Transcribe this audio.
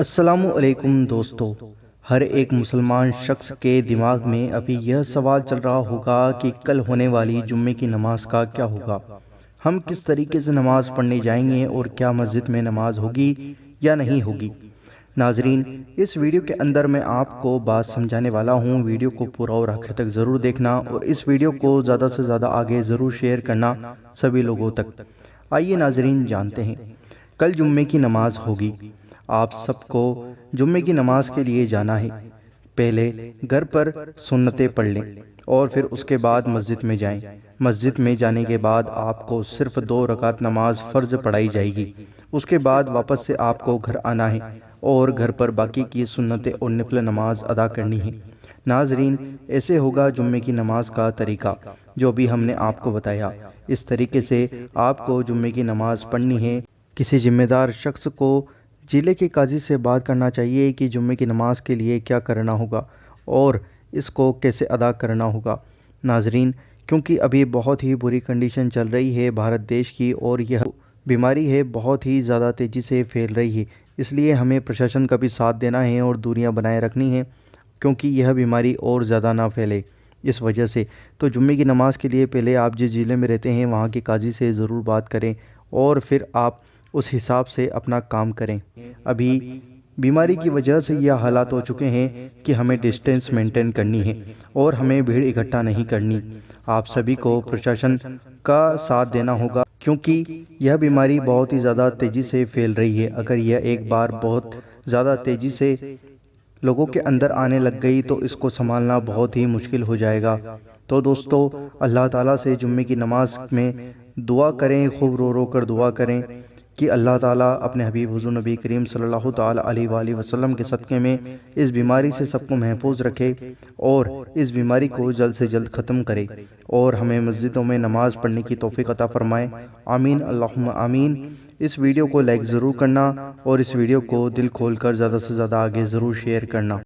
السلام علیکم دوستو، ہر ایک مسلمان شخص کے دماغ میں ابھی یہ سوال چل رہا ہوگا کہ کل ہونے والی جمعے کی نماز کا کیا ہوگا، ہم کس طریقے سے نماز پڑھنے جائیں گے اور کیا مسجد میں نماز ہوگی یا نہیں ہوگی۔ ناظرین، اس ویڈیو کے اندر میں آپ کو بات سمجھانے والا ہوں، ویڈیو کو پورا اور آخر تک ضرور دیکھنا اور اس ویڈیو کو زیادہ سے زیادہ آگے ضرور شیئر کرنا سبھی لوگوں تک۔ آئیے ناظرین جانتے ہیں، کل جمعے کی نماز ہوگی، آپ سب کو جمعے کی نماز کے لیے جانا ہے۔ پہلے گھر پر سنتیں پڑھ لیں اور پھر اس کے بعد مسجد میں جائیں۔ مسجد میں جانے کے بعد آپ کو صرف 2 رکعت نماز فرض پڑھائی جائے گی، اس کے بعد واپس سے آپ کو گھر آنا ہے اور گھر پر باقی کی سنتیں اور نفل نماز ادا کرنی ہے۔ ناظرین، ایسے ہوگا جمعے کی نماز کا طریقہ جو بھی ہم نے آپ کو بتایا، اس طریقے سے آپ کو جمعے کی نماز پڑھنی ہے۔ کسی ذمہ دار شخص کو ضلع کے قاضی سے بات کرنا چاہیے کہ جمعے کی نماز کے لیے کیا کرنا ہوگا اور اس کو کیسے ادا کرنا ہوگا۔ ناظرین، کیونکہ ابھی بہت ہی بری کنڈیشن چل رہی ہے بھارت دیش کی اور یہ بیماری ہے بہت ہی زیادہ تیزی سے پھیل رہی ہے، اس لیے ہمیں پرشاسن کا بھی ساتھ دینا ہے اور دوریاں بنائے رکھنی ہیں کیونکہ یہ بیماری اور زیادہ نہ پھیلے۔ اس وجہ سے تو جمعے کی نماز کے لیے پہلے آپ جس ضلع میں رہتے ہیں وہاں کے قاضی سے ضرور بات کریں اور پھر آپ اس حساب سے اپنا کام کریں۔ ابھی بیماری کی وجہ سے یہ حالات ہو چکے ہیں کہ ہمیں ڈسٹینس مینٹین کرنی ہے اور ہمیں بھیڑ اکٹھا نہیں کرنی۔ آپ سبھی کو پرشاسن کا ساتھ دینا ہوگا کیونکہ یہ بیماری بہت ہی زیادہ تیزی سے پھیل رہی ہے۔ اگر یہ ایک بار بہت زیادہ تیزی سے لوگوں کے اندر آنے لگ گئی تو اس کو سنبھالنا بہت ہی مشکل ہو جائے گا۔ تو دوستو، اللہ تعالیٰ سے جمعے کی نماز میں دعا کریں، خوب رو رو کر دعا کریں کہ اللہ تعالیٰ اپنے حبیب حضور نبی کریم صلی اللہ تعالیٰ علیہ وآلہ وسلم کے صدقے میں اس بیماری سے سب کو محفوظ رکھے اور اس بیماری کو جلد سے جلد ختم کرے اور ہمیں مسجدوں میں نماز پڑھنے کی توفیق عطا فرمائے۔ آمین، اللہم آمین۔ اس ویڈیو کو لائک ضرور کرنا اور اس ویڈیو کو دل کھول کر زیادہ سے زیادہ آگے ضرور شیئر کرنا۔